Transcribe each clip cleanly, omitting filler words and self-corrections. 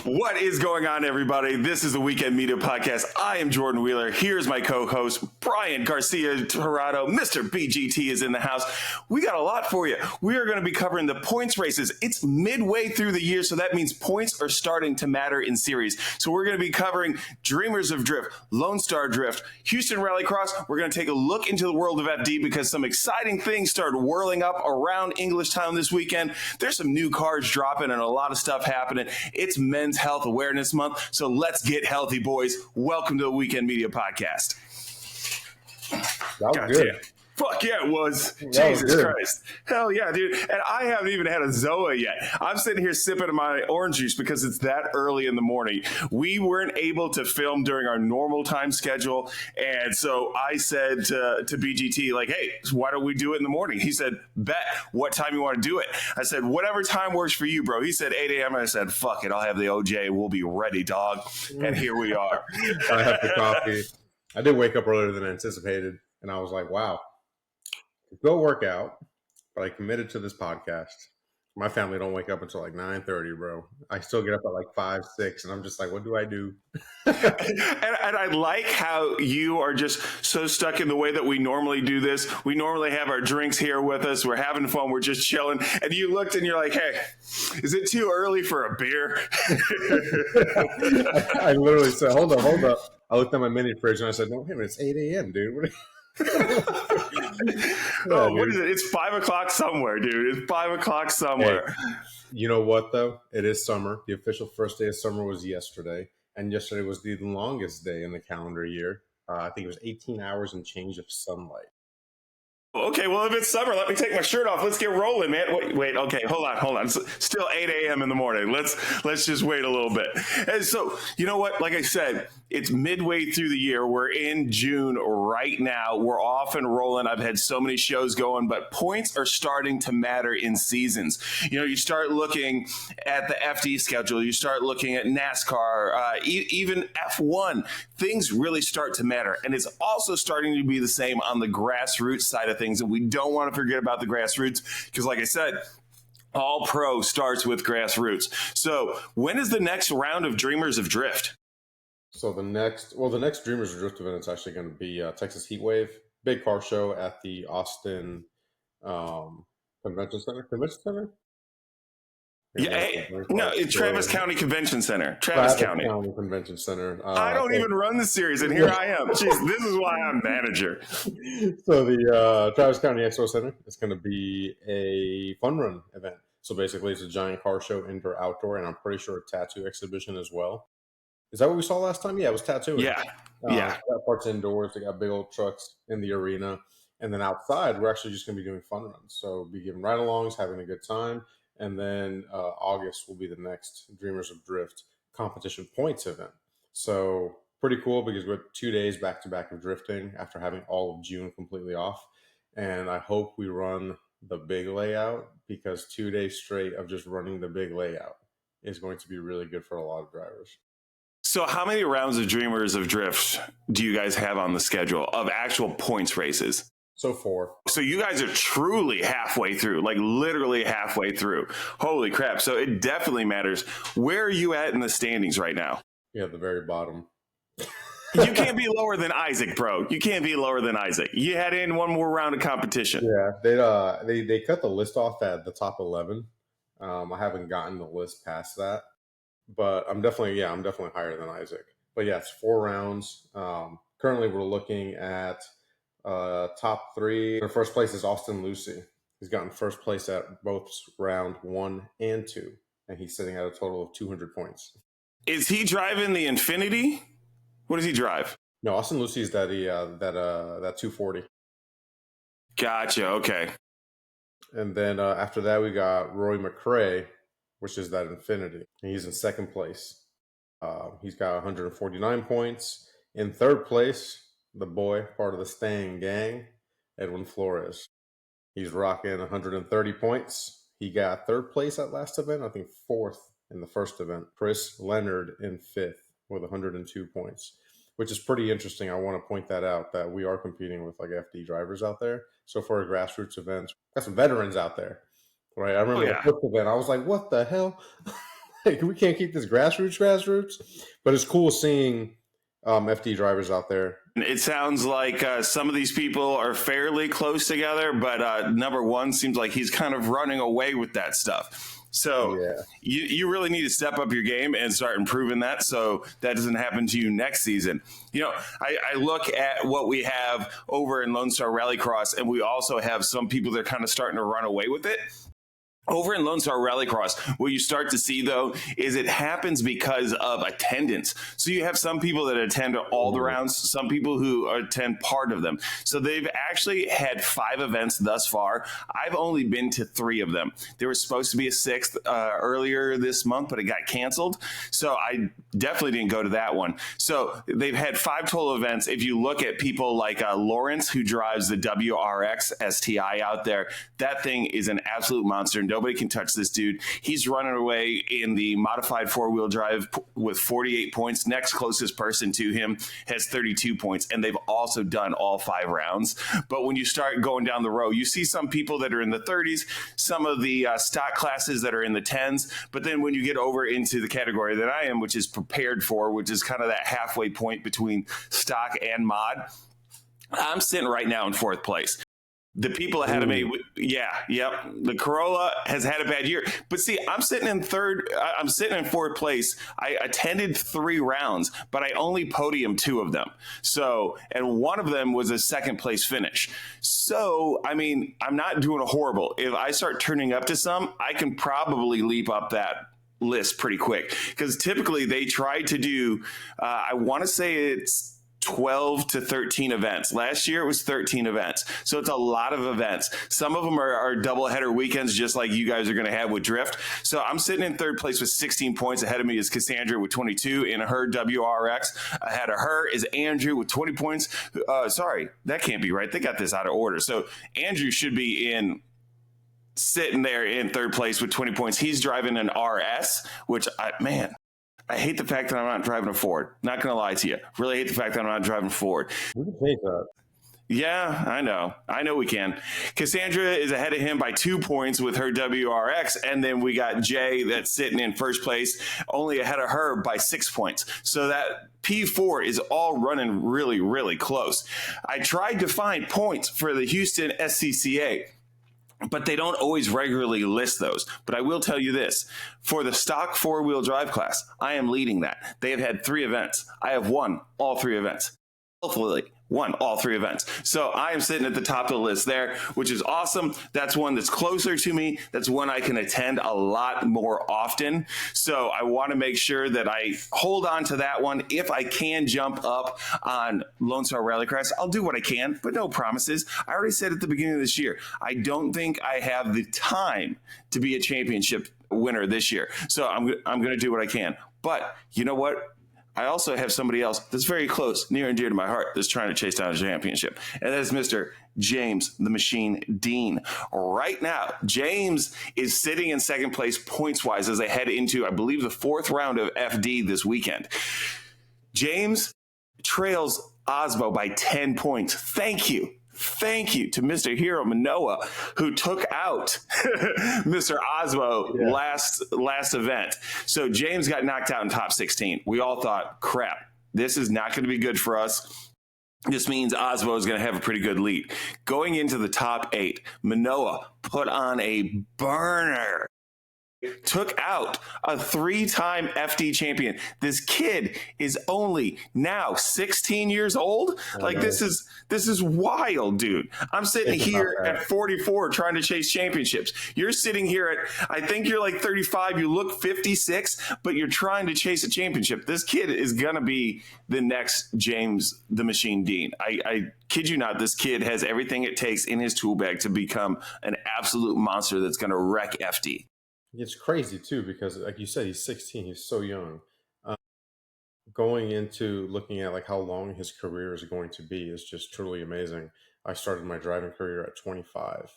What is going on, everybody? This is the Weekend Media Podcast. I am Jordan Wheeler. Here's my co-host, Brian Garcia Tirado. Mr. BGT is in the house. We got a lot for you. We are going to be covering the points races. It's midway through the year, so that means points are starting to matter in series. So we're going to be covering Dreamers of Drift, Lone Star Drift, Houston Rallycross. We're going to take a look into the world of FD because some exciting things started whirling up around English Town this weekend. There's some new cars dropping and a lot of stuff happening. It's Men's Health Awareness Month, so let's get healthy, boys. Welcome to the Weekend Media Podcast. That was God good. Damn. Fuck yeah, it was. That Jesus was good. Christ. Hell yeah, dude. And I haven't even had a Zoa yet. I'm sitting here sipping my orange juice because it's that early in the morning. We weren't able to film during our normal time schedule. And so I said to BGT, like, hey, why don't we do it in the morning? He said, bet. What time you want to do it? I said, whatever time works for you, bro. He said 8 a.m. I said, fuck it. I'll have the OJ. We'll be ready, dog. And here we are. I have the coffee. I did wake up earlier than anticipated. And I was like, wow. Go work out, but I committed to this podcast. My family don't wake up until like 9:30, bro. I still get up at like 5, 6, and I'm just like, what do I do? and I like how you are just so stuck in the way that we normally do this. We normally have our drinks here with us. We're having fun. We're just chilling. And you looked and you're like, hey, is it too early for a beer? I literally said, hold up. I looked at my mini fridge and I said, no, wait a minute, it's 8 a.m., dude. What is it? It's 5 o'clock somewhere, dude. It's 5 o'clock somewhere. Hey, you know what, though? It is summer. The official first day of summer was yesterday. And yesterday was the longest day in the calendar year. I think it was 18 hours and change of sunlight. Okay, well, if it's summer, let me take my shirt off. Let's get rolling, man. Wait. Okay, hold on. It's still 8 a.m. in the morning. Let's just wait a little bit. And so, you know what? Like I said, it's midway through the year. We're in June right now. We're off and rolling. I've had so many shows going, but points are starting to matter in seasons. You know, you start looking at the FD schedule. You start looking at NASCAR, even F1. Things really start to matter. And it's also starting to be the same on the grassroots side of things. And we don't want to forget about the grassroots because, like I said, all pro starts with grassroots. So when is the next round of Dreamers of Drift? So the next Dreamers of Drift event is actually going to be Texas Heatwave, big car show at the Austin Convention Center. It's Travis County Convention Center. Travis County Convention Center. I don't even run the series, and here I am. Jeez, this is why I'm manager. So the Travis County Expo Center is going to be a fun run event. So basically, it's a giant car show, indoor, outdoor, and I'm pretty sure a tattoo exhibition as well. Is that what we saw last time? Yeah, it was tattooing. Yeah. That part's indoors. They got big old trucks in the arena. And then outside, we're actually just going to be doing fun runs. So be giving ride-alongs, having a good time. And then August will be the next Dreamers of Drift competition points event. So pretty cool because we're 2 days back-to-back of drifting after having all of June completely off. And I hope we run the big layout because 2 days straight of just running the big layout is going to be really good for a lot of drivers. So how many rounds of Dreamers of Drift do you guys have on the schedule of actual points races? So 4. So you guys are truly halfway through, like literally halfway through. Holy crap. So it definitely matters. Where are you at in the standings right now? Yeah, the very bottom. You can't be lower than Isaac, bro. You can't be lower than Isaac. You had in one more round of competition. Yeah, they cut the list off at the top 11. I haven't gotten the list past that. But I'm definitely higher than Isaac. But yeah, it's 4 rounds. Currently, we're looking at top 3. The first place is Austin Lucy. He's gotten first place at both round 1 and 2, and he's sitting at a total of 200 points. Is he driving the Infinity? What does he drive? No, Austin Lucy's that 240. Gotcha. Okay. And then after that, we got Roy McRae, which is that Infinity. And he's in second place. He's got 149 points. In third place, the boy, part of the Staying Gang, Edwin Flores. He's rocking 130 points. He got third place at last event, I think fourth in the first event. Chris Leonard in fifth with 102 points, which is pretty interesting. I want to point that out, that we are competing with like FD drivers out there. So for a grassroots event, got some veterans out there, right? I remember the first event, I was like, what the hell? Like, we can't keep this grassroots. But it's cool seeing FD drivers out there. It sounds like some of these people are fairly close together, but number one seems like he's kind of running away with that stuff. So Yeah. you really need to step up your game and start improving that so that doesn't happen to you next season. You know, I look at what we have over in Lone Star Rallycross, and we also have some people that are kind of starting to run away with it. Over in Lone Star Rallycross, what you start to see, though, is it happens because of attendance. So you have some people that attend all the rounds, some people who attend part of them. So they've actually had 5 events thus far. I've only been to 3 of them. There was supposed to be a 6th earlier this month, but it got canceled. So I definitely didn't go to that one. So they've had 5 total events. If you look at people like Lawrence, who drives the WRX STI out there, that thing is an absolute monster. Nobody can touch this dude. He's running away in the modified 4-wheel drive with 48 points. Next closest person to him has 32 points, and they've also done all 5 rounds. But when you start going down the row, you see some people that are in the 30s, some of the stock classes that are in the 10s. But then when you get over into the category that I am, which is prepared for, which is kind of that halfway point between stock and mod, I'm sitting right now in 4th place. The people ahead of me, the Corolla has had a bad year. But see, I'm sitting in 4th place. I attended 3 rounds, but I only podiumed 2 of them. So, and one of them was a 2nd place finish. So, I mean, I'm not doing horrible. If I start turning up to some, I can probably leap up that list pretty quick. Because typically they try to do, I want to say it's 12 to 13 events. Last year it was 13 events. So it's a lot of events. Some of them are doubleheader weekends, just like you guys are going to have with Drift. So I'm sitting in 3rd place with 16 points. Ahead of me is Cassandra with 22 in her WRX. Ahead of her is Andrew with 20 points. Sorry, that can't be right. They got this out of order. So Andrew should be sitting there in 3rd place with 20 points. He's driving an RS, which I hate the fact that I'm not driving a Ford. Not going to lie to you. Really hate the fact that I'm not driving a Ford. We can take that. Yeah, I know. I know we can. Cassandra is ahead of him by 2 points with her WRX. And then we got Jay that's sitting in 1st place, only ahead of her by 6 points. So that P4 is all running really, really close. I tried to find points for the Houston SCCA, but they don't always regularly list those. But I will tell you this. For the stock 4-wheel drive class, I am leading that. They have had 3 events. I have won all 3 events. Hopefully won all 3 events. So I am sitting at the top of the list there, which is awesome. That's one that's closer to me. That's one I can attend a lot more often. So I want to make sure that I hold on to that one. If I can jump up on Lone Star Rallycross, I'll do what I can, but no promises. I already said at the beginning of this year, I don't think I have the time to be a championship winner this year. So I'm going to do what I can. But you know what? I also have somebody else that's very close, near and dear to my heart, that's trying to chase down a championship. And that is Mr. James the Machine Dean. Right now, James is sitting in 2nd place points-wise as they head into, I believe, the 4th round of FD this weekend. James trails Osmo by 10 points. Thank you to Mr. Hiro Manoa, who took out Mr. Osmo last event. So James got knocked out in top 16. We all thought, crap, this is not going to be good for us. This means Osmo is going to have a pretty good lead. Going into the top 8, Manoa put on a burner. Took out a 3-time FD champion. This kid is only now 16 years old. Like, this is wild, dude. I'm sitting here at 44 trying to chase championships. You're sitting here at, I think you're like 35. You look 56, but you're trying to chase a championship. This kid is going to be the next James the Machine Dean. I kid you not. This kid has everything it takes in his tool bag to become an absolute monster that's going to wreck FD. It's crazy, too, because like you said, he's 16. He's so young. Going into looking at like how long his career is going to be is just truly amazing. I started my driving career at 25.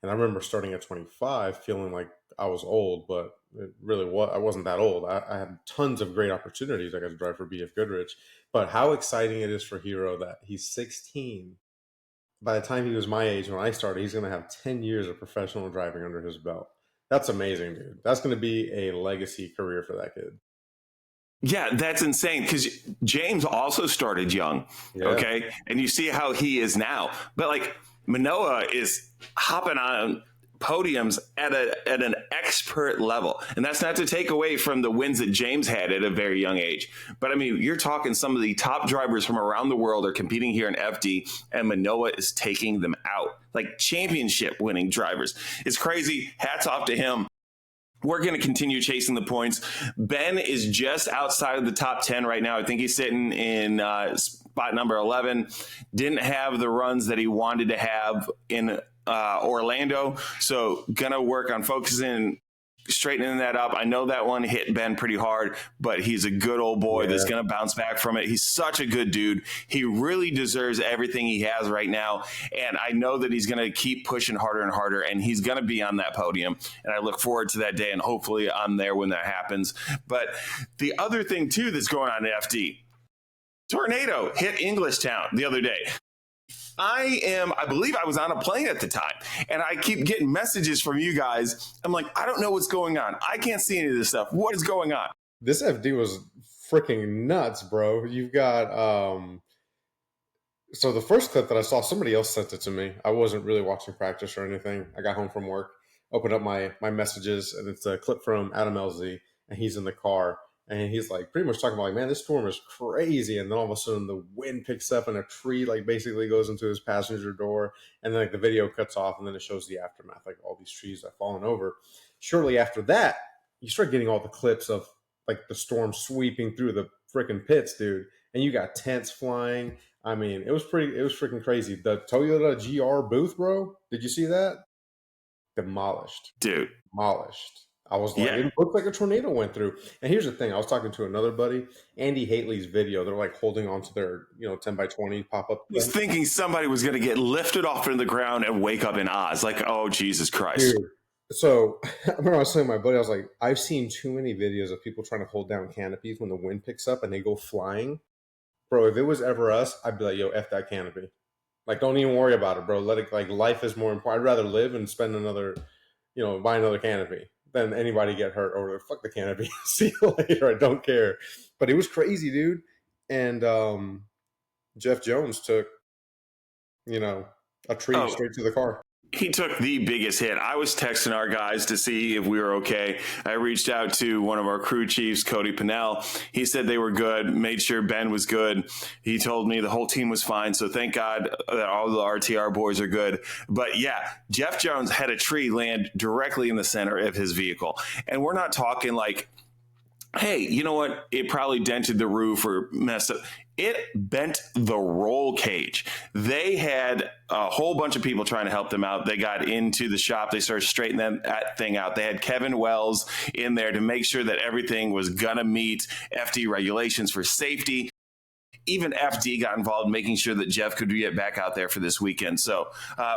And I remember starting at 25 feeling like I was old, but it really I wasn't that old. I had tons of great opportunities. I got to drive for BF Goodrich. But how exciting it is for Hiro that he's 16. By the time he was my age when I started, he's going to have 10 years of professional driving under his belt. That's amazing, dude. That's going to be a legacy career for that kid. Yeah, that's insane because James also started young. Yeah. Okay. And you see how he is now. But like Manoa is hopping on podiums at an expert level. And that's not to take away from the wins that James had at a very young age. But I mean, you're talking some of the top drivers from around the world are competing here in FD, and Manoa is taking them out. Like championship winning drivers. It's crazy. Hats off to him. We're going to continue chasing the points. Ben is just outside of the top 10 right now. I think he's sitting in spot number 11. Didn't have the runs that he wanted to have in Orlando. So going to work on focusing, straightening that up. I know that one hit Ben pretty hard, but he's a good old boy that's going to bounce back from it. He's such a good dude. He really deserves everything he has right now. And I know that he's going to keep pushing harder and harder, and he's going to be on that podium. And I look forward to that day, and hopefully I'm there when that happens. But the other thing, too, that's going on in FD, tornado hit Englishtown the other day. I believe I was on a plane at the time, and I keep getting messages from you guys. I'm like, I don't know what's going on. I can't see any of this stuff. What is going on? This FD was freaking nuts, bro. You've got, so the first clip that I saw, somebody else sent it to me. I wasn't really watching practice or anything. I got home from work, opened up my messages, and it's a clip from Adam LZ, and he's in the car. And he's like pretty much talking about like, man, this storm is crazy. And then all of a sudden the wind picks up and a tree like basically goes into his passenger door. And then like the video cuts off and then it shows the aftermath, like all these trees have fallen over. Shortly after that, you start getting all the clips of like the storm sweeping through the freaking pits, dude. And you got tents flying. I mean, it was freaking crazy. The Toyota GR booth, bro. Did you see that? Demolished. Dude. Demolished. I was like, It looked like a tornado went through. And here's the thing. I was talking to another buddy, Andy Haley's video. They're like holding onto their, 10 by 20 pop-up. I was thinking somebody was going to get lifted off into the ground and wake up in Oz. Like, oh, Jesus Christ. Dude. So I remember I was telling my buddy, I was like, I've seen too many videos of people trying to hold down canopies when the wind picks up and they go flying. Bro, if it was ever us, I'd be like, yo, F that canopy. Like, don't even worry about it, bro. Let it, like, life is more important. I'd rather live and spend another, buy another canopy than anybody get hurt or fuck the canopy. See you later. I don't care. But it was crazy, dude. And Jeff Jones took, a tree straight to the car. He took the biggest hit. I was texting our guys to see if we were okay. I reached out to one of our crew chiefs, Cody Pinnell. He said they were good, made sure Ben was good. He told me the whole team was fine. So thank God that all the RTR boys are good. But yeah, Jeff Jones had a tree land directly in the center of his vehicle. And we're not talking like, hey, you know what? It probably dented the roof or messed up. It bent the roll cage. They had a whole bunch of people trying to help them out. They got into the shop. They started straightening that thing out. They had Kevin Wells in there to make sure that everything was going to meet FD regulations for safety. Even FD got involved making sure that Jeff could get back out there for this weekend. So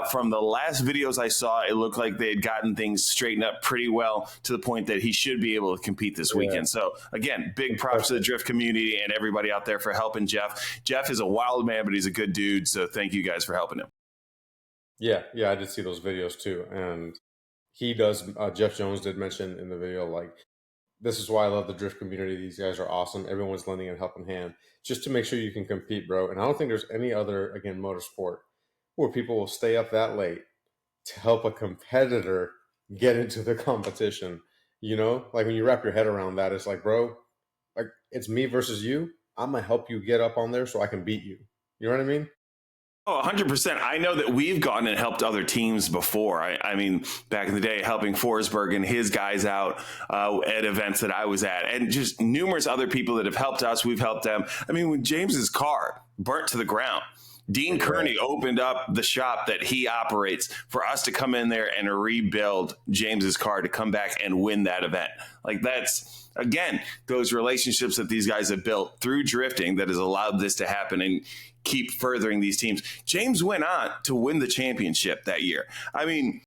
from the last videos I saw, it looked like they had gotten things straightened up pretty well to the point that he should be able to compete this weekend. So again, big props to the drift community and everybody out there for helping Jeff. Jeff is a wild man, but he's a good dude. So thank you guys for helping him. Yeah, I did see those videos too. And he does, Jeff Jones did mention in the video, like, this is why I love the drift community. These guys are awesome. Everyone's lending a helping hand just to make sure you can compete, bro. And I don't think there's any other, again, motorsport where people will stay up that late to help a competitor get into the competition. Like when you wrap your head around that, it's like, bro, like it's me versus you. I'm going to help you get up on there so I can beat you. You know what I mean? Oh, 100%. I know that we've gone and helped other teams before. I mean, back in the day, helping Forsberg and his guys out at events that I was at, and just numerous other people that have helped us. We've helped them. I mean, when James's car burnt to the ground, Dean Kearney opened up the shop that he operates for us to come in there and rebuild James's car to come back and win that event. Like that's, again, those relationships that these guys have built through drifting that has allowed this to happen and keep furthering these teams. James went on to win the championship that year. I mean,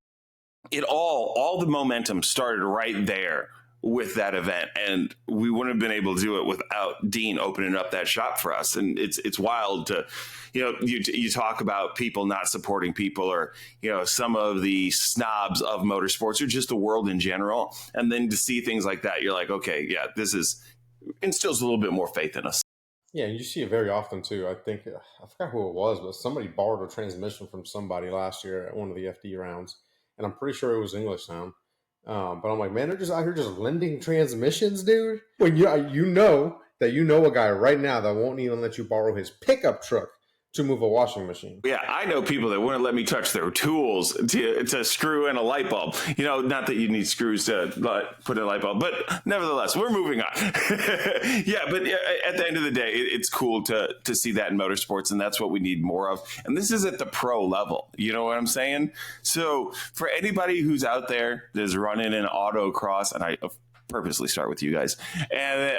all the momentum started right there with that event, and we wouldn't have been able to do it without Dean opening up that shop for us. And it's wild to, you talk about people not supporting people, or some of the snobs of motorsports, or just the world in general, and then to see things like that, you're like, okay, yeah, this instills a little bit more faith in us. Yeah, you see it very often too. I think I forgot who it was, but somebody borrowed a transmission from somebody last year at one of the FD rounds, and I'm pretty sure it was English Sound. But I'm like, man, they're just out here just lending transmissions, dude. When you know a guy right now that won't even let you borrow his pickup truck to move a washing machine. Yeah, I know people that wouldn't let me touch their tools to screw in a light bulb. Not that you need screws to put in a light bulb, but nevertheless, we're moving on. Yeah, but at the end of the day, it's cool to see that in motorsports, and that's what we need more of. And this is at the pro level. You know what I'm saying? So for anybody who's out there that's running an autocross, and I purposely start with you guys,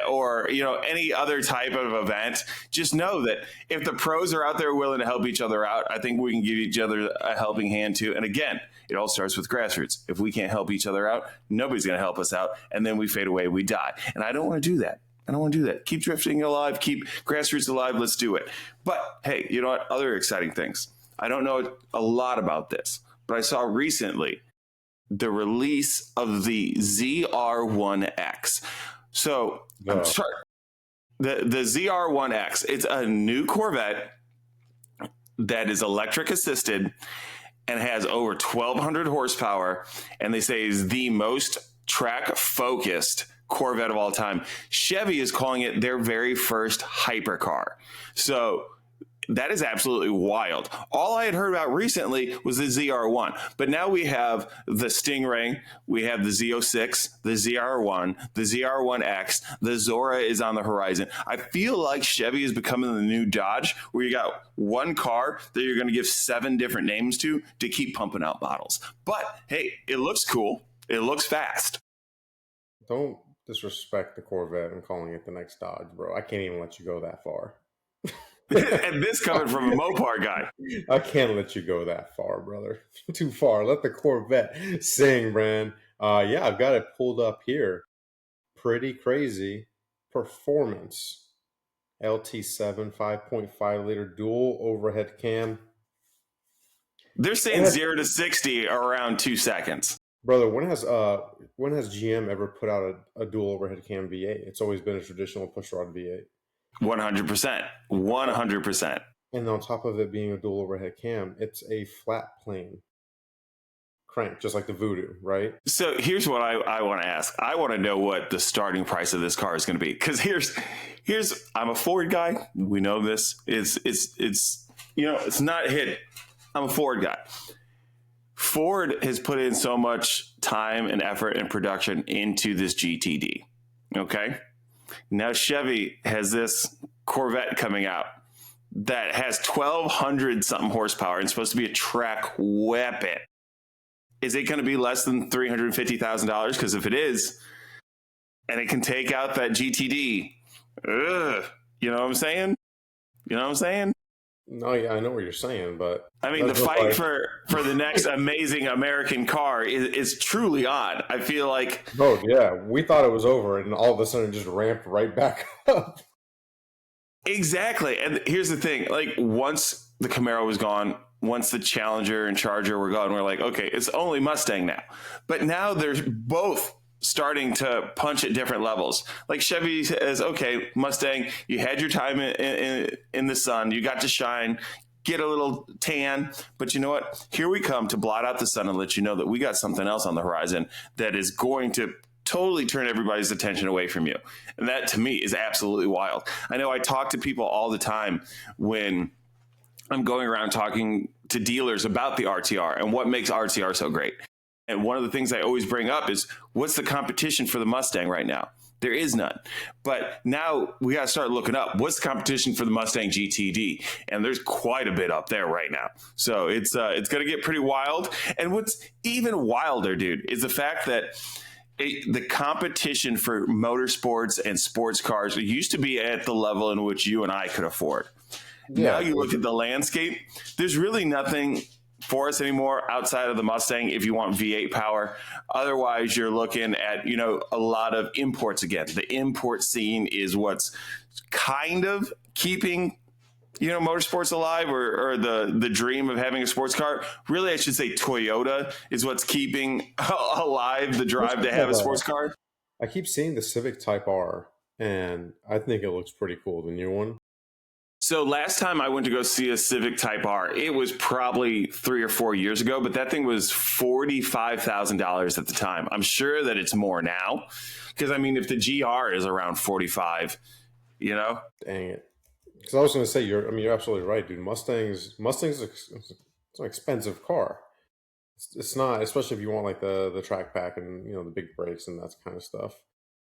or any other type of event, just know that if the pros are out there willing to help each other out, I think we can give each other a helping hand too. And again, it all starts with grassroots. If we can't help each other out, nobody's going to help us out, and then we fade away, we die. And I don't want to do that. I don't want to do that. Keep drifting alive, keep grassroots alive. Let's do it. But hey, you know what? Other exciting things. I don't know a lot about this, but I saw recently the release of the ZR1X. So I'm sorry, the ZR1X, it's a new Corvette that is electric assisted and has over 1,200 horsepower, and they say is the most track focused Corvette of all time. Chevy is calling it their very first hypercar. So that is absolutely wild. All I had heard about recently was the ZR1, but now we have the Stingray, we have the Z06, the ZR1, the ZR1X, the Zora is on the horizon. I feel like Chevy is becoming the new Dodge, where you got one car that you're going to give 7 different names to keep pumping out models. But hey, it looks cool. It looks fast. Don't disrespect the Corvette and calling it the next Dodge, bro. I can't even let you go that far. And this coming from a Mopar guy. I can't let you go that far, brother. Too far. Let the Corvette sing, man. Yeah, I've got it pulled up here. Pretty crazy performance. LT7 5.5 liter dual overhead cam. They're saying 0 to 60 around 2 seconds. Brother, when has GM ever put out a dual overhead cam V8? It's always been a traditional pushrod V8. 100%. 100%. And on top of it being a dual overhead cam, it's a flat plane crank, just like the Voodoo, right? So here's what I want to ask. I want to know what the starting price of this car is going to be. Because here's I'm a Ford guy. We know this. It's not hidden. I'm a Ford guy. Ford has put in so much time and effort and production into this GTD. Okay? Now Chevy has this Corvette coming out that has 1,200 something horsepower and supposed to be a track weapon. Is it going to be less than $350,000? Because if it is, and it can take out that GTD, you know what I'm saying? No, yeah, I know what you're saying, but I mean, the fight for the next amazing American car is truly on. I feel like, oh yeah, we thought it was over, and all of a sudden it just ramped right back up. Exactly. And here's the thing: like, once the Camaro was gone, once the Challenger and Charger were gone, we're like, okay, it's only Mustang now. But now they're both starting to punch at different levels. Like Chevy says, okay, Mustang, you had your time in the sun, you got to shine, get a little tan, but you know what? Here we come to blot out the sun and let you know that we got something else on the horizon that is going to totally turn everybody's attention away from you. And that to me is absolutely wild. I know I talk to people all the time when I'm going around talking to dealers about the RTR and what makes RTR so great. And one of the things I always bring up is, what's the competition for the Mustang right now? There is none. But now we got to start looking up. What's the competition for the Mustang GTD? And there's quite a bit up there right now. So it's going to get pretty wild. And what's even wilder, dude, is the fact that the competition for motorsports and sports cars used to be at the level in which you and I could afford. Yeah. Now you look at the landscape, there's really nothing for us anymore outside of the Mustang if you want V8 power. Otherwise, you're looking at, a lot of imports again. The import scene is what's kind of keeping motorsports alive, or the dream of having a sports car. Really, I should say Toyota is what's keeping alive the drive to have a sports car. I keep seeing the Civic Type R, and I think it looks pretty cool, the new one. So last time I went to go see a Civic Type R, it was probably 3 or 4 years ago, but that thing was $45,000 at the time. I'm sure that it's more now, because if the GR is around 45, Dang it. Because I was going to say, you're absolutely right, dude. Mustang's it's an expensive car. It's not, especially if you want like the track pack and the big brakes and that kind of stuff.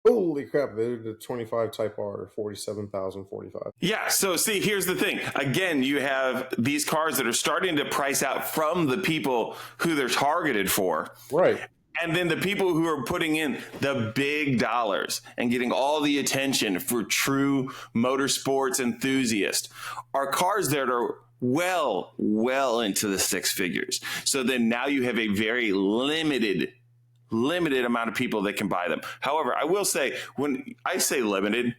Holy crap! The 25 Type R, 47,000, 45. Yeah. So see, here's the thing. Again, you have these cars that are starting to price out from the people who they're targeted for, right? And then the people who are putting in the big dollars and getting all the attention for true motorsports enthusiasts are cars that are well into the six figures. So then now you have a very limited amount of people that can buy them. However, I will say, when I say limited,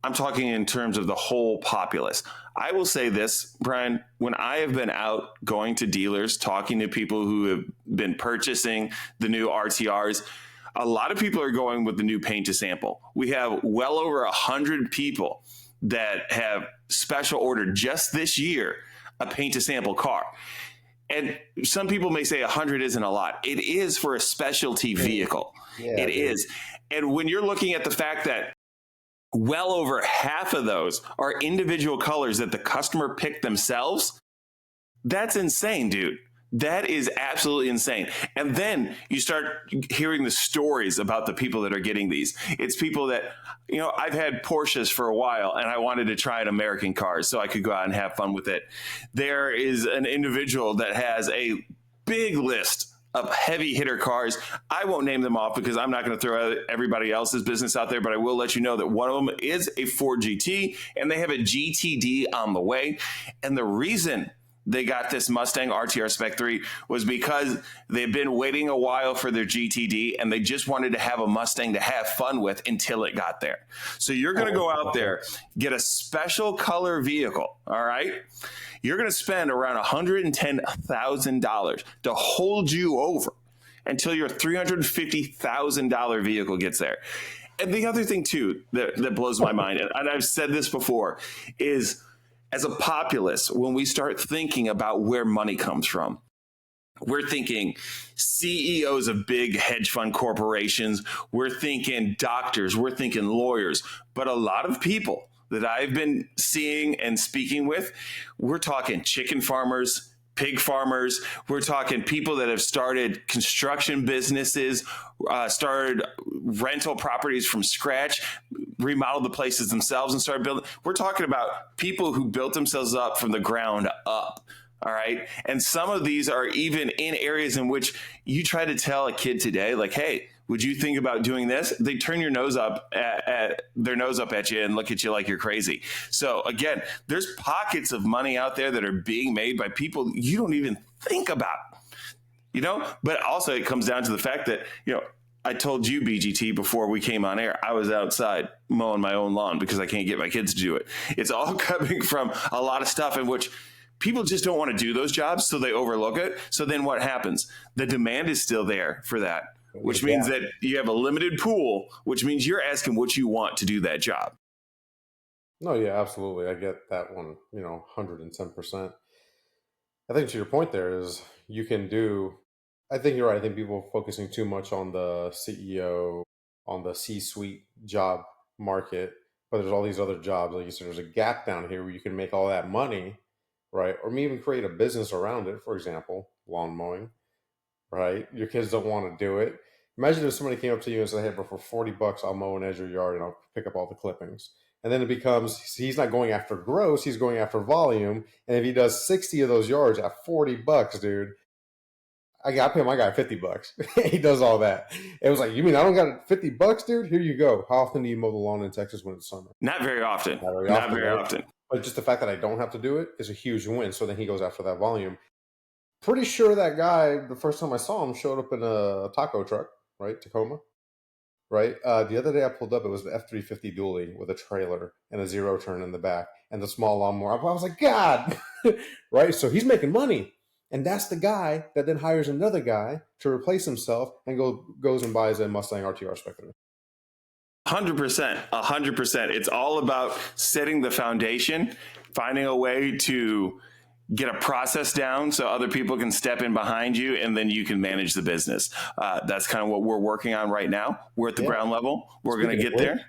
I'm talking in terms of the whole populace. I will say this, Brian, when I have been out going to dealers, talking to people who have been purchasing the new RTRs, a lot of people are going with the new paint to sample. We have well over 100 people that have special ordered just this year a paint to sample car. And some people may say 100 isn't a lot. It is for a specialty vehicle. Yeah, it is. And when you're looking at the fact that well over half of those are individual colors that the customer picked themselves, that's insane, dude. That is absolutely insane. And then you start hearing the stories about the people that are getting these. It's people that, I've had Porsches for a while and I wanted to try an American car so I could go out and have fun with it. There is an individual that has a big list of heavy hitter cars. I won't name them off because I'm not going to throw everybody else's business out there, but I will let you know that one of them is a Ford GT and they have a GTD on the way. And the reason they got this Mustang RTR Spec 3 was because they've been waiting a while for their GTD and they just wanted to have a Mustang to have fun with until it got there. So you're going to go out there, get a special color vehicle, all right? You're going to spend around $110,000 to hold you over until your $350,000 vehicle gets there. And the other thing, too, that blows my mind, and I've said this before, is as a populace, when we start thinking about where money comes from, we're thinking CEOs of big hedge fund corporations, we're thinking doctors, we're thinking lawyers, but a lot of people that I've been seeing and speaking with, we're talking chicken farmers, pig farmers. We're talking people that have started construction businesses, started rental properties from scratch, remodeled the places themselves and started building. We're talking about people who built themselves up from the ground up. All right. And some of these are even in areas in which you try to tell a kid today, like, hey, would you think about doing this? They turn their nose up at you and look at you like you're crazy. So again, there's pockets of money out there that are being made by people you don't even think about, but also it comes down to the fact that, I told you, BGT, before we came on air, I was outside mowing my own lawn because I can't get my kids to do it. It's all coming from a lot of stuff in which people just don't want to do those jobs, so they overlook it. So then what happens? The demand is still there for that, which means that you have a limited pool, which means you're asking what you want to do that job. No, yeah, absolutely. I get that one, 110%. I think to your point there is you can do, I think you're right. I think people are focusing too much on the CEO, on the C-suite job market, but there's all these other jobs. Like you said, there's a gap down here where you can make all that money, right? Or maybe even create a business around it. For example, lawn mowing, right? Your kids don't want to do it. Imagine if somebody came up to you and said, hey, bro, for $40, I'll mow an edge of your yard and I'll pick up all the clippings. And then it becomes, he's not going after gross, he's going after volume. And if he does 60 of those yards at $40, dude, I pay my guy $50. He does all that. It was like, you mean I don't got $50, dude? Here you go. How often do you mow the lawn in Texas when it's summer? Not very often. Not very often. But just the fact that I don't have to do it is a huge win. So then he goes after that volume. Pretty sure that guy, the first time I saw him, showed up in a taco truck, right? Tacoma, right? The other day I pulled up, it was the F-350 dually with a trailer and a zero turn in the back and the small lawnmower. I was like, God, right? So he's making money. And that's the guy that then hires another guy to replace himself and goes and buys a Mustang RTR Spectre. 100%, 100%. It's all about setting the foundation, finding a way to get a process down so other people can step in behind you, and then you can manage the business. That's kind of what we're working on right now. We're at the ground level. We're going to get there.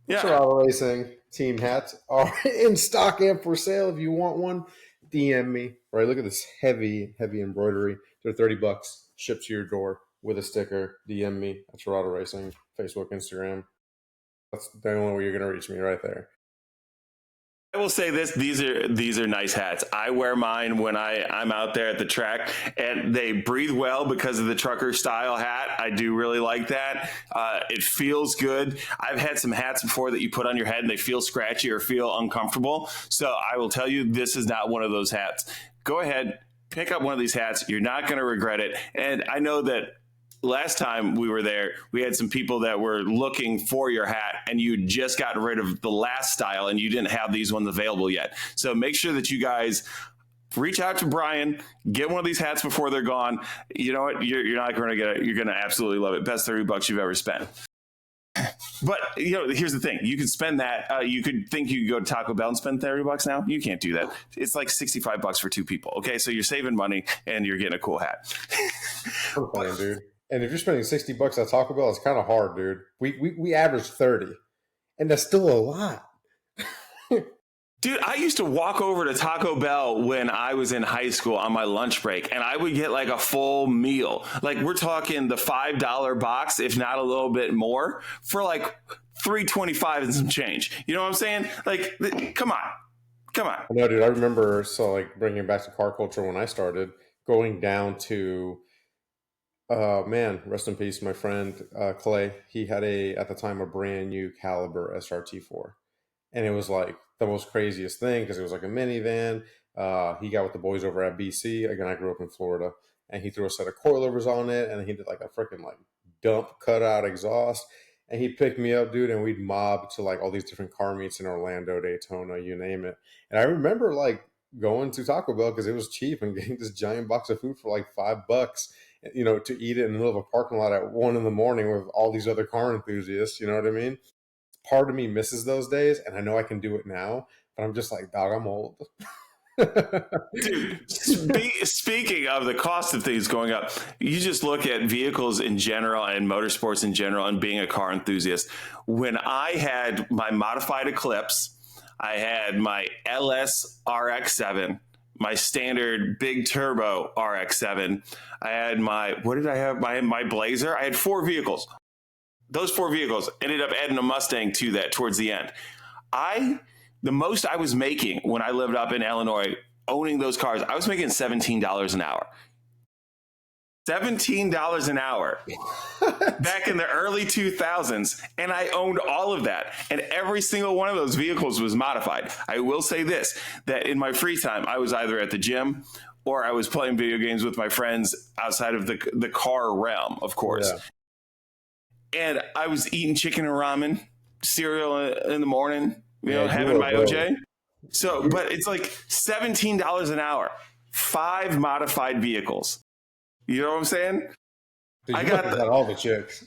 Yeah. Tirado Racing team hats are in stock and for sale. If you want one, DM me. Right, look at this heavy embroidery. They're $30. Shipped to your door with a sticker. DM me at Tirado Racing, Facebook, Instagram. That's the only way you're going to reach me right there. I will say this: these are nice hats. I wear mine when I'm out there at the track, and they breathe well because of the trucker style hat. I do really like that. It feels good. I've had some hats before that you put on your head and they feel scratchy or feel uncomfortable. So I will tell you, this is not one of those hats. Go ahead, pick up one of these hats. You're not going to regret it. And I know that last time we were there, we had some people that were looking for your hat, and you just got rid of the last style and you didn't have these ones available yet. So make sure that you guys reach out to Brian, get one of these hats before they're gone. You know what? You're not going to get it. You're going to absolutely love it. Best $30 you've ever spent. But here's the thing: you could spend that. You could think you could go to Taco Bell and spend $30 now. You can't do that. It's like $65 for two people. Okay, so you're saving money and you're getting a cool hat. But, dude. And if you're spending $60 at Taco Bell, it's kind of hard, dude. We average 30, and that's still a lot. Dude, I used to walk over to Taco Bell when I was in high school on my lunch break, and I would get like a full meal. Like, we're talking the $5 box, if not a little bit more, for like $3.25 and some change. You know what I'm saying? Like, come on. I know, dude. I remember, so like bringing it back to car culture when I started, going down to man, rest in peace, my friend Clay. He had at the time a brand new Caliber SRT4, and it was like the most craziest thing because it was like a minivan. He got with the boys over at BC. Again, I grew up in Florida, and he threw a set of coilovers on it, and he did like a freaking like dump cutout exhaust. And he picked me up, dude, and we'd mob to like all these different car meets in Orlando, Daytona, you name it. And I remember like going to Taco Bell because it was cheap and getting this giant box of food for like $5, you know, to eat it in the middle of a parking lot at 1 a.m. with all these other car enthusiasts. You know what I mean? Part of me misses those days, and I know I can do it now, but I'm just like, dog, I'm old. Dude, speaking of the cost of things going up, you just look at vehicles in general and motorsports in general and being a car enthusiast. When I had my modified Eclipse, I had my LS RX-7, my standard big turbo RX-7. I had my Blazer. I had 4 vehicles. Those 4 vehicles ended up adding a Mustang to that towards the end. The most I was making when I lived up in Illinois owning those cars, I was making $17 an hour. $17 an hour back in the early 2000s. And I owned all of that. And every single one of those vehicles was modified. I will say this, that in my free time, I was either at the gym or I was playing video games with my friends outside of the car realm, of course. Yeah. And I was eating chicken and ramen, cereal in the morning, having my OJ. So, but it's like $17 an hour, 5 modified vehicles. You know what I'm saying? Dude, I got all the chicks.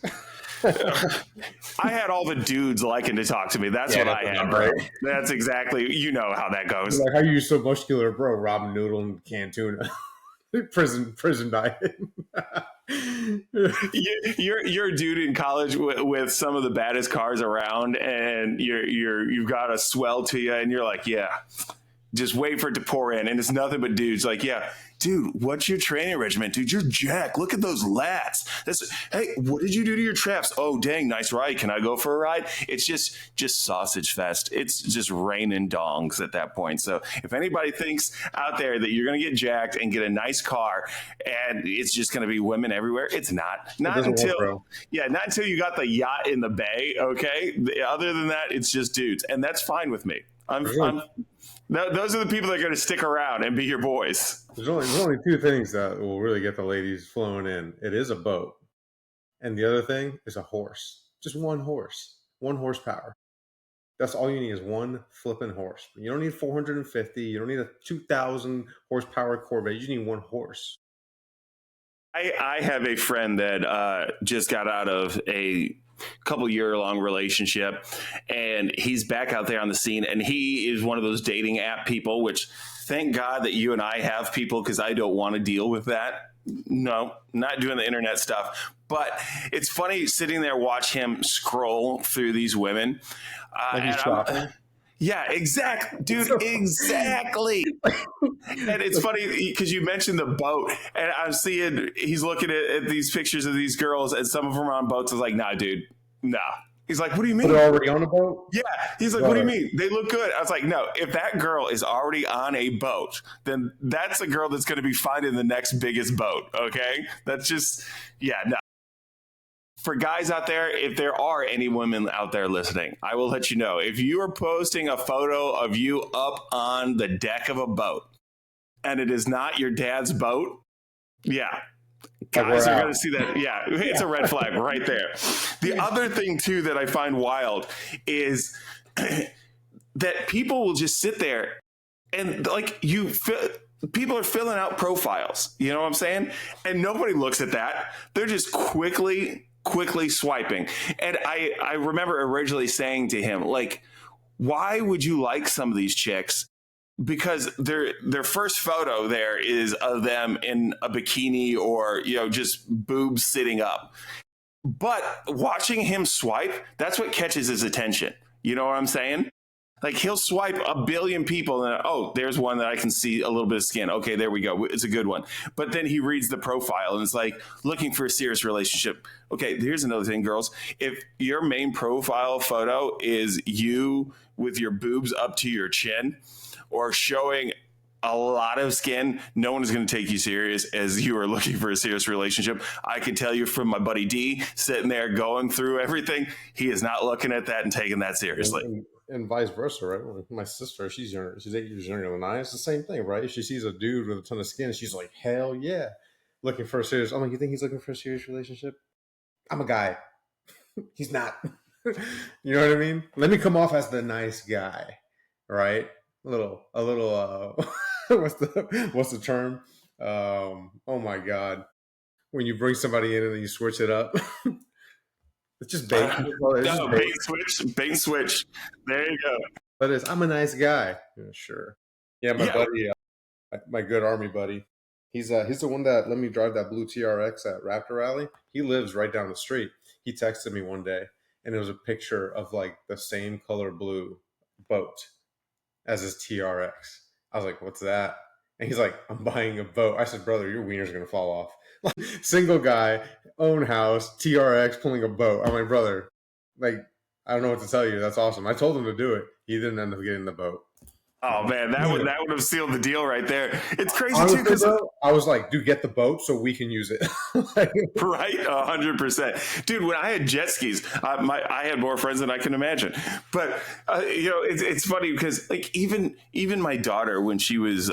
I had all the dudes liking to talk to me. That's what I had, bro. That's exactly, you know how that goes. Like, how are you so muscular, bro? Ramen noodle and canned tuna. prison diet. You're a dude in college with some of the baddest cars around, and you've got a swell to you, and you're like, yeah, just wait for it to pour in, and it's nothing but dudes. Like, yeah, dude, what's your training regimen? Dude, you're jacked. Look at those lats. Hey, what did you do to your traps? Oh, dang, nice ride. Can I go for a ride? It's just sausage fest. It's just raining dongs at that point. So if anybody thinks out there that you're going to get jacked and get a nice car and it's just going to be women everywhere, it's not. Not until you got the yacht in the bay, okay? Other than that, it's just dudes. And that's fine with me. Those are the people that are going to stick around and be your boys. There's only two things that will really get the ladies flowing in. It is a boat, and the other thing is a horse. Just one horse, 1 horsepower. That's all you need is one flipping horse. You don't need 450. You don't need a 2,000 horsepower Corvette. You just need one horse. I have a friend that just got out of a couple year long relationship, and he's back out there on the scene, and he is one of those dating app people, which thank God that you and I have people, because I don't want to deal with that. No, not doing the internet stuff. But it's funny sitting there, watch him scroll through these women. Yeah, exactly, dude, exactly. And it's funny because you mentioned the boat, and I'm seeing he's looking at these pictures of these girls, and some of them are on boats. I was like, nah, dude, nah. He's like, what do you mean? They're already on a boat? Yeah. He's like, what do you mean? They look good. I was like, no, if that girl is already on a boat, then that's a girl that's going to be finding the next biggest boat. Okay. That's just, yeah, no. For guys out there, if there are any women out there listening, I will let you know. If you are posting a photo of you up on the deck of a boat and it is not your dad's boat, yeah, guys are going to see that. Yeah, it's a red flag right there. The other thing, too, that I find wild is that people will just sit there and like people are filling out profiles. You know what I'm saying? And nobody looks at that. They're just quickly swiping. And I remember originally saying to him, like, why would you like some of these chicks? Because their first photo there is of them in a bikini or, you know, just boobs sitting up. But watching him swipe, that's what catches his attention. You know what I'm saying? Like, he'll swipe a billion people and, oh, there's one that I can see a little bit of skin. Okay, there we go. It's a good one. But then he reads the profile and it's like, looking for a serious relationship. Okay, here's another thing, girls. If your main profile photo is you with your boobs up to your chin or showing a lot of skin, no one is going to take you serious as you are looking for a serious relationship. I can tell you from my buddy D sitting there going through everything, he is not looking at that and taking that seriously. And vice versa, right? My sister, she's younger. She's 8 years younger than I. It's the same thing, right? She sees a dude with a ton of skin, and she's like, "Hell yeah!" Looking for a serious. I'm like, "You think he's looking for a serious relationship?" I'm a guy. He's not. You know what I mean? Let me come off as the nice guy, right? A little. What's the term? Oh my God! When you bring somebody in and then you switch it up. It's just bait. Bait and switch. There you go. But I'm a nice guy. Yeah, sure. Yeah, my buddy, my good army buddy. He's the one that let me drive that blue TRX at Raptor Rally. He lives right down the street. He texted me one day, and it was a picture of like the same color blue boat as his TRX. I was like, "What's that?" And he's like, "I'm buying a boat." I said, "Brother, your wiener's gonna fall off." Single guy, own house, TRX, pulling a boat. I'm like, brother, like, I don't know what to tell you. That's awesome. I told him to do it. He didn't end up getting the boat. Oh man, that would have sealed the deal right there. It's crazy honestly, too, because I was like, dude, get the boat so we can use it. Right, 100%, dude. When I had jet skis, I had more friends than I can imagine. But you know, it's funny because like even my daughter, when she was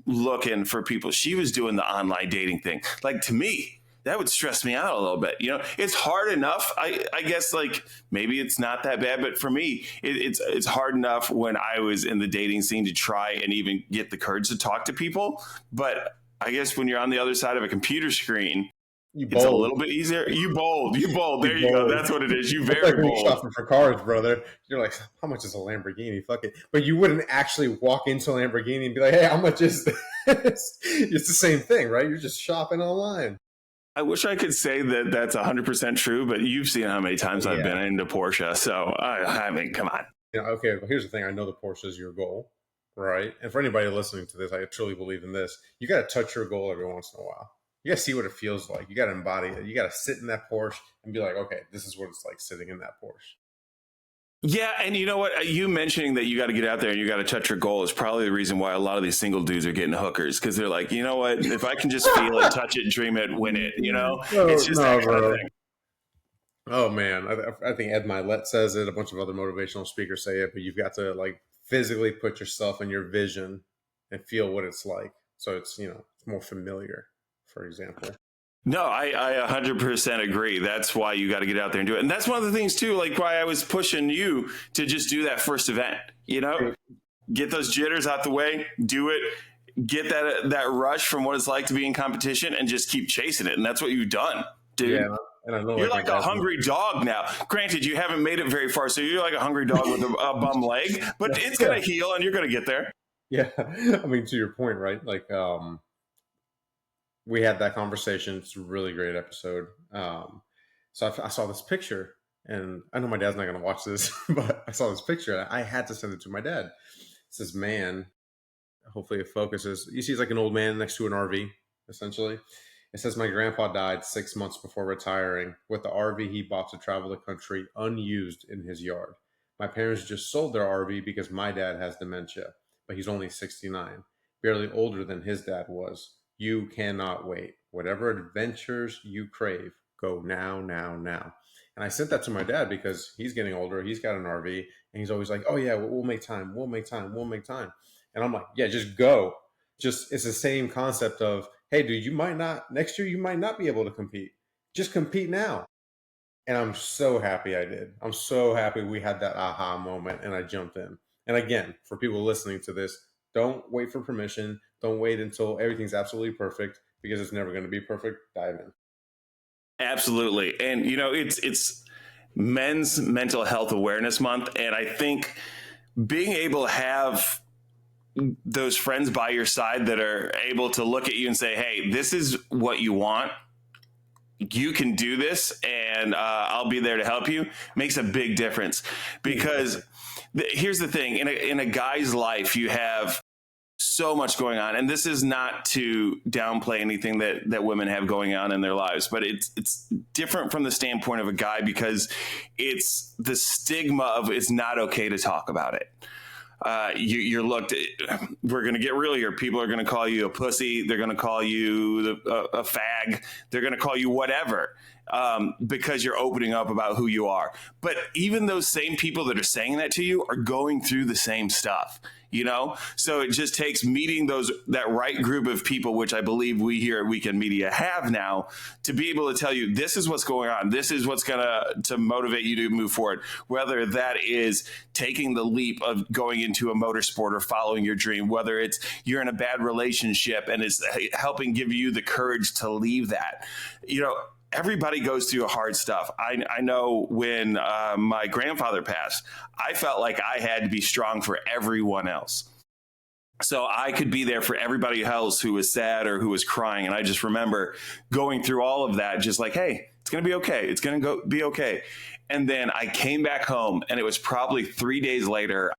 looking for people, she was doing the online dating thing. Like, to me, that would stress me out a little bit. You know, it's hard enough. I guess like maybe it's not that bad, but for me, it's hard enough when I was in the dating scene to try and even get the courage to talk to people. But I guess when you're on the other side of a computer screen, it's a little bit easier. You bold. There you go. That's what it is. You very like bold. Shopping for cars, brother. You're like, how much is a Lamborghini? Fuck it. But you wouldn't actually walk into a Lamborghini and be like, hey, how much is this? It's the same thing, right? You're just shopping online. I wish I could say that that's 100% true, but you've seen how many times I've been into Porsche. So, I mean, come on. You know, okay, well, here's the thing. I know the Porsche is your goal, right? And for anybody listening to this, I truly believe in this. You got to touch your goal every once in a while. You got to see what it feels like. You got to embody it. You got to sit in that Porsche and be like, okay, this is what it's like sitting in that Porsche. Yeah, and you know what? You mentioning that you got to get out there and you got to touch your goal is probably the reason why a lot of these single dudes are getting hookers, because they're like, you know what? If I can just feel it, touch it, dream it, win it, you know? It's just that kind of thing. Oh, man. I think Ed Milet says it. A bunch of other motivational speakers say it, but you've got to like physically put yourself in your vision and feel what it's like. So it's, you know, it's more familiar, for example. No, I 100% agree. That's why you got to get out there and do it. And that's one of the things too, like why I was pushing you to just do that first event, you know, get those jitters out the way, do it, get that rush from what it's like to be in competition and just keep chasing it. And that's what you've done, dude. Yeah. And I know you're like a hungry dog now. Granted, you haven't made it very far, so you're like a hungry dog with a bum leg, but it's going to heal and you're going to get there. Yeah. I mean, to your point, right? Like, we had that conversation. It's a really great episode. So I saw this picture, and I know my dad's not going to watch this, but I saw this picture. And I had to send it to my dad. It's this man. Hopefully it focuses. You see, he's like an old man next to an RV, essentially. It says, my grandpa died 6 months before retiring with the RV he bought to travel the country unused in his yard. My parents just sold their RV because my dad has dementia, but he's only 69, barely older than his dad was. You cannot wait. Whatever adventures you crave, go now, now, now. And I sent that to my dad because he's getting older. He's got an RV, and he's always like, oh, yeah, we'll make time. We'll make time. We'll make time. And I'm like, yeah, just go. Just, it's the same concept of, hey, dude, next year, you might not be able to compete. Just compete now. And I'm so happy I did. I'm so happy we had that aha moment and I jumped in. And again, for people listening to this, don't wait for permission. Don't wait until everything's absolutely perfect, because it's never going to be perfect. Dive in. Absolutely. And, you know, it's Men's Mental Health Awareness Month. And I think being able to have those friends by your side that are able to look at you and say, hey, this is what you want. You can do this, and I'll be there to help you, makes a big difference. Because here's the thing, in a guy's life, you have so much going on, and this is not to downplay anything that women have going on in their lives, but it's different from the standpoint of a guy, because it's the stigma of it's not okay to talk about it. You're looked at, we're going to get real here. People are going to call you a pussy. They're going to call you a fag. They're going to call you whatever, because you're opening up about who you are. But even those same people that are saying that to you are going through the same stuff, you know? So it just takes meeting that right group of people, which I believe we here at Weekend Media have now, to be able to tell you, this is what's going on. This is what's going to motivate you to move forward. Whether that is taking the leap of going into a motorsport or following your dream, whether it's you're in a bad relationship and it's helping give you the courage to leave that, you know. Everybody goes through hard stuff. I know when my grandfather passed, I felt like I had to be strong for everyone else, so I could be there for everybody else who was sad or who was crying. And I just remember going through all of that, just like, hey, it's going to be okay. It's going to be okay. And then I came back home, and it was probably 3 days later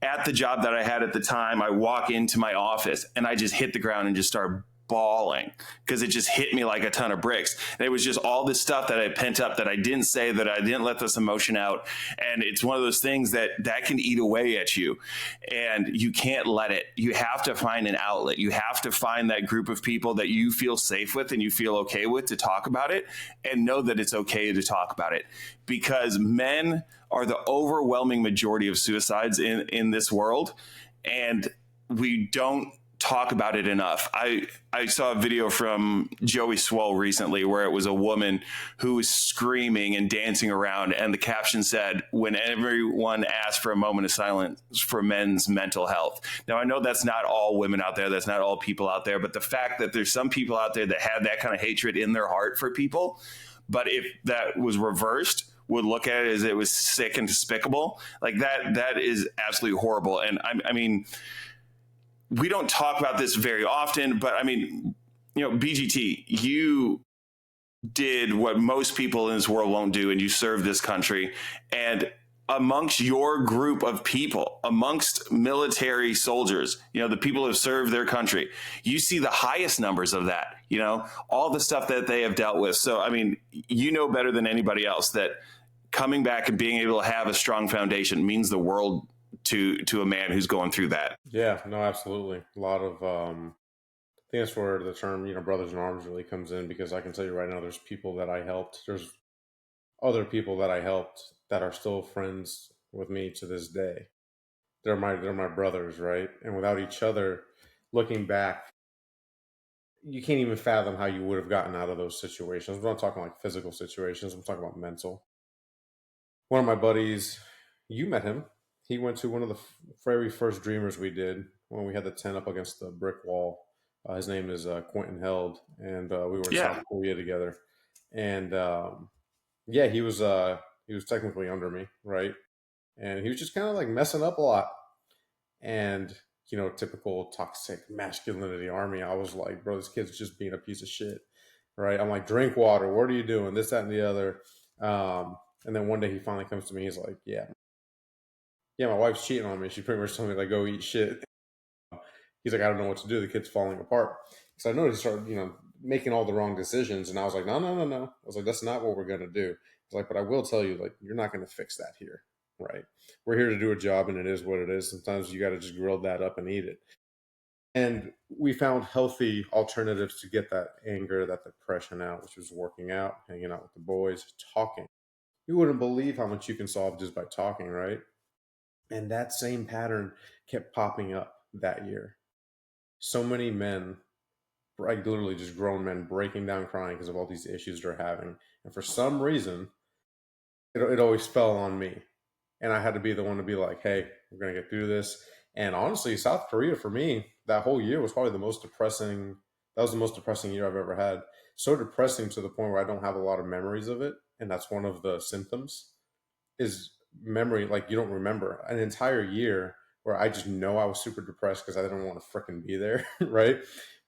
at the job that I had at the time. I walk into my office and I just hit the ground and just start bawling, because it just hit me like a ton of bricks. And it was just all this stuff that I pent up, that I didn't say, that I didn't let this emotion out. And it's one of those things that can eat away at you, and you can't let it. You have to find an outlet. You have to find that group of people that you feel safe with and you feel okay with to talk about it, and know that it's okay to talk about it, because men are the overwhelming majority of suicides in this world, and we don't talk about it enough. I saw a video from Joey Swole recently where it was a woman who was screaming and dancing around, and the caption said, when everyone asked for a moment of silence for men's mental health. Now, I know that's not all women out there, that's not all people out there, but the fact that there's some people out there that have that kind of hatred in their heart for people, but if that was reversed, would look at it as it was sick and despicable, like that is absolutely horrible. And I mean, we don't talk about this very often, but I mean, you know, BGT, you did what most people in this world won't do, and you served this country. And amongst your group of people, amongst military soldiers, you know, the people who have served their country, you see the highest numbers of that, you know, all the stuff that they have dealt with. So, I mean, you know better than anybody else that coming back and being able to have a strong foundation means the world to a man who's going through that. Yeah, no, absolutely. A lot of, I think that's where the term, you know, brothers in arms really comes in, because I can tell you right now, there's people that I helped. There's other people that I helped that are still friends with me to this day, they're my brothers, right? And without each other, looking back, you can't even fathom how you would have gotten out of those situations. I'm not talking like physical situations. I'm talking about mental. One of my buddies, you met him. He went to one of the very first Dreamers we did when we had the tent up against the brick wall. His name is Quentin Held, and we were in Yeah. South Korea together. And yeah, he was technically under me, right? And he was just kind of like messing up a lot. And typical toxic masculinity army. I was like, bro, this kid's just being a piece of shit, right? I'm like, drink water. What are you doing? This, that, and the other. And then one day he finally comes to me. He's like, yeah, my wife's cheating on me. She pretty much told me like, go eat shit. He's like, I don't know what to do. The kid's falling apart. So I noticed he started, making all the wrong decisions. And I was like, no, no, no, no. I was like, that's not what we're gonna do. I was like, but I will tell you, like, you're not gonna fix that here, right? We're here to do a job, and it is what it is. Sometimes you got to just grill that up and eat it. And we found healthy alternatives to get that anger, that depression out, which was working out, hanging out with the boys, talking. You wouldn't believe how much you can solve just by talking, right? And that same pattern kept popping up that year. So many men, like literally just grown men, breaking down crying because of all these issues they're having. And for some reason, it always fell on me. And I had to be the one to be like, hey, we're going to get through this. And honestly, South Korea for me, that whole year was probably the most depressing. That was the most depressing year I've ever had. So depressing to the point where I don't have a lot of memories of it. And that's one of the symptoms is memory. Like you don't remember an entire year where I just know I was super depressed because I didn't want to fricking be there. Right.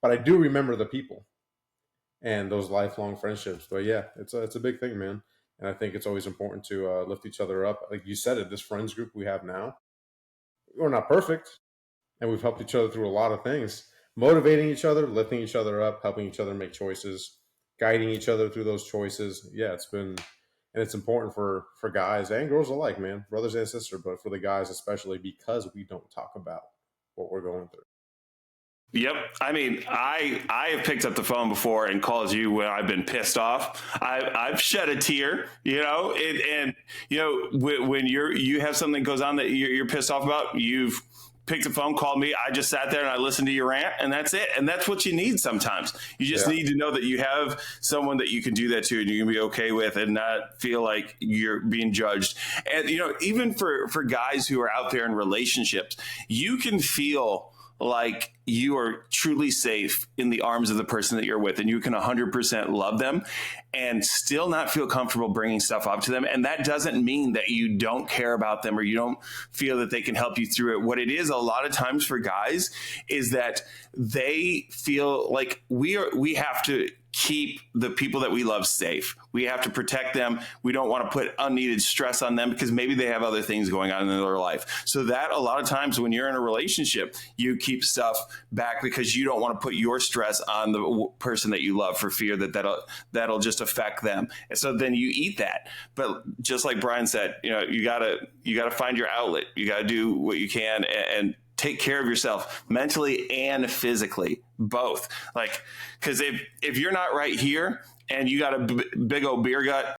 But I do remember the people and those lifelong friendships. But yeah, it's a big thing, man. And I think it's always important to lift each other up. Like you said it, this friends group we have now, we're not perfect, and we've helped each other through a lot of things, motivating each other, lifting each other up, helping each other make choices, guiding each other through those choices. Yeah, it's been, and it's important for guys and girls alike, man, brothers and sisters, but for the guys especially because we don't talk about what we're going through. Yep. I mean, I have picked up the phone before and called you when I've been pissed off. I've shed a tear, and when you have something goes on that you're pissed off about, you've picked the phone, called me. I just sat there and I listened to your rant, and that's it. And that's what you need sometimes. You just need to know that you have someone that you can do that to, and you can be okay with, and not feel like you're being judged. And even for guys who are out there in relationships, you can feel like you are truly safe in the arms of the person that you're with, and you can 100% love them and still not feel comfortable bringing stuff up to them. And that doesn't mean that you don't care about them or you don't feel that they can help you through it. What it is a lot of times for guys is that they feel like we have to keep the people that we love safe. We have to protect them. We don't want to put unneeded stress on them because maybe they have other things going on in their life. So that a lot of times when you're in a relationship, you keep stuff back because you don't want to put your stress on the person that you love for fear that that'll just affect them. And so then you eat that. But just like Brian said, you gotta find your outlet. You gotta do what you can and take care of yourself mentally and physically, both. Like, because if you're not right here and you got a big old beer gut,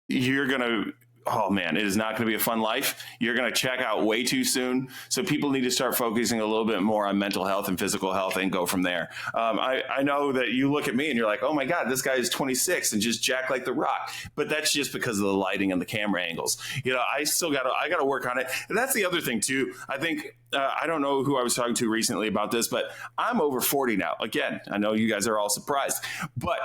you're gonna, oh man, it is not going to be a fun life. You're going to check out way too soon. So people need to start focusing a little bit more on mental health and physical health and go from there. I know that you look at me and you're like, oh my God, this guy is 26 and just jacked like the Rock. But that's just because of the lighting and the camera angles. I got to work on it. And that's the other thing too. I think, I don't know who I was talking to recently about this, but I'm over 40 now. Again, I know you guys are all surprised, but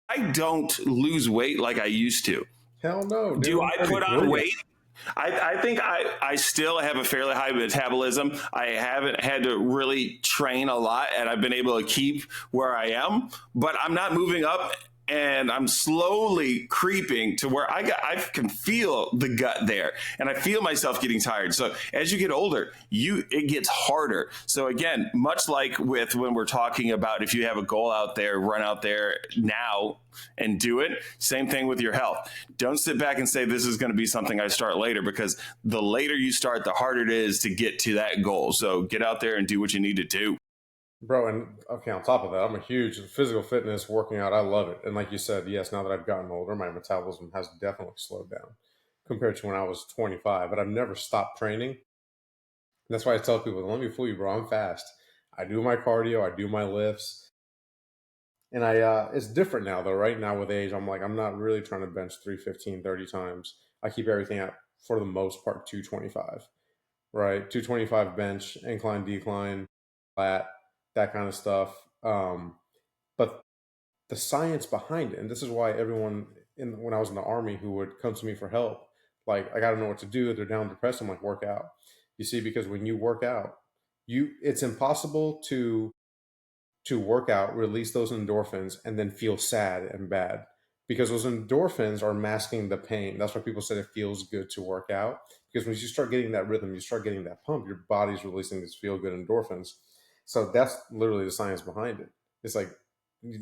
I don't lose weight like I used to. Hell no. Do I put on weight? I think I still have a fairly high metabolism. I haven't had to really train a lot, and I've been able to keep where I am, but I'm not moving up. And I'm slowly creeping to where I can feel the gut there, and I feel myself getting tired. So as you get older, it gets harder. So again, much like with when we're talking about if you have a goal out there, run out there now and do it. Same thing with your health. Don't sit back and say this is going to be something I start later, because the later you start, the harder it is to get to that goal. So get out there and do what you need to do. Bro, and okay, on top of that, I'm a huge physical fitness, working out. I love it. And like you said, yes, now that I've gotten older, my metabolism has definitely slowed down compared to when I was 25, but I've never stopped training. That's why I tell people, don't let me fool you, bro. I'm fast. I do my cardio, I do my lifts. And it's different now though, right? Now with age, I'm like, I'm not really trying to bench 315 30 times. I keep everything at, for the most part, 225, right? 225 bench, incline, decline, flat, that kind of stuff. But the science behind it, and this is why everyone when I was in the army who would come to me for help, like, I got to know what to do. They're down depressed. I'm like, work out. You see, because when you work out, it's impossible to work out, release those endorphins, and then feel sad and bad, because those endorphins are masking the pain. That's why people said it feels good to work out, because when you start getting that rhythm, you start getting that pump, your body's releasing these feel good endorphins. So that's literally the science behind it. It's like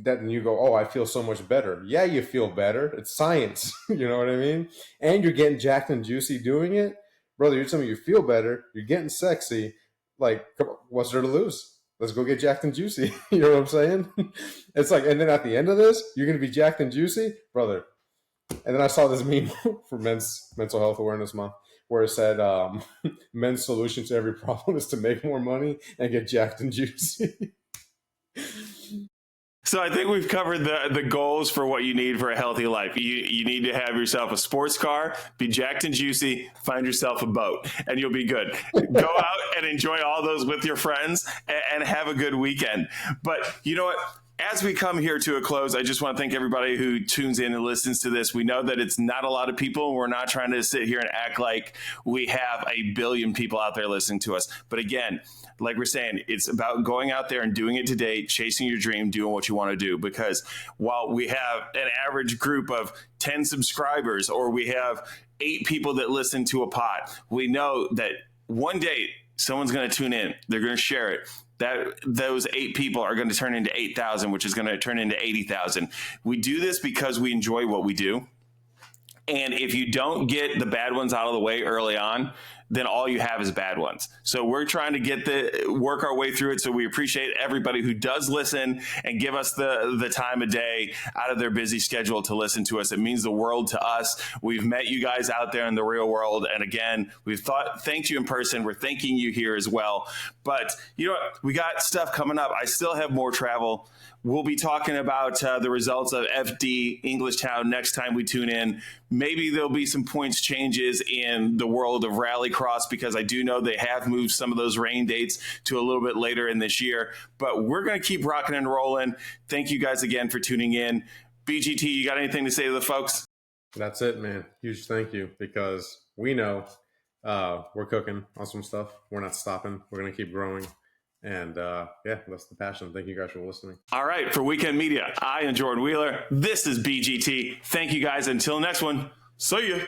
that, and you go, oh, I feel so much better. Yeah, you feel better. It's science. You know what I mean? And you're getting jacked and juicy doing it. Brother, you're telling me you feel better. You're getting sexy. Like, come on, what's there to lose? Let's go get jacked and juicy. You know what I'm saying? It's like, and then at the end of this, you're going to be jacked and juicy, brother. And then I saw this meme for Men's Mental Health Awareness Month, where it said, men's solution to every problem is to make more money and get jacked and juicy. So I think we've covered the goals for what you need for a healthy life. You need to have yourself a sports car, be jacked and juicy, find yourself a boat, and you'll be good. Go out and enjoy all those with your friends and have a good weekend. But you know what? As we come here to a close, I just want to thank everybody who tunes in and listens to this. We know that it's not a lot of people. We're not trying to sit here and act like we have a billion people out there listening to us. But again, like we're saying, it's about going out there and doing it today, chasing your dream, doing what you want to do. Because while we have an average group of 10 subscribers, or we have 8 people that listen to a pod, we know that one day someone's going to tune in. They're going to share it. That those 8 people are going to turn into 8,000, which is going to turn into 80,000. We do this because we enjoy what we do. And if you don't get the bad ones out of the way early on, then all you have is bad ones. So we're trying to work our way through it. So we appreciate everybody who does listen and give us the time of day out of their busy schedule to listen to us. It means the world to us. We've met you guys out there in the real world. And again, we've thanked you in person. We're thanking you here as well. But you know what? We got stuff coming up. I still have more travel. We'll be talking about the results of FD Englishtown next time we tune in. Maybe there'll be some points changes in the world of rallycross, because I do know they have moved some of those rain dates to a little bit later in this year. But we're going to keep rocking and rolling. Thank you guys again for tuning in. BGT, you got anything to say to the folks? That's it, man. Huge thank you, because we know we're cooking on some stuff. We're not stopping. We're going to keep growing. And yeah, that's the passion. Thank you guys for listening. All right. For Weekend Media, I am Jordan Wheeler. This is BGT. Thank you guys. Until next one. See ya.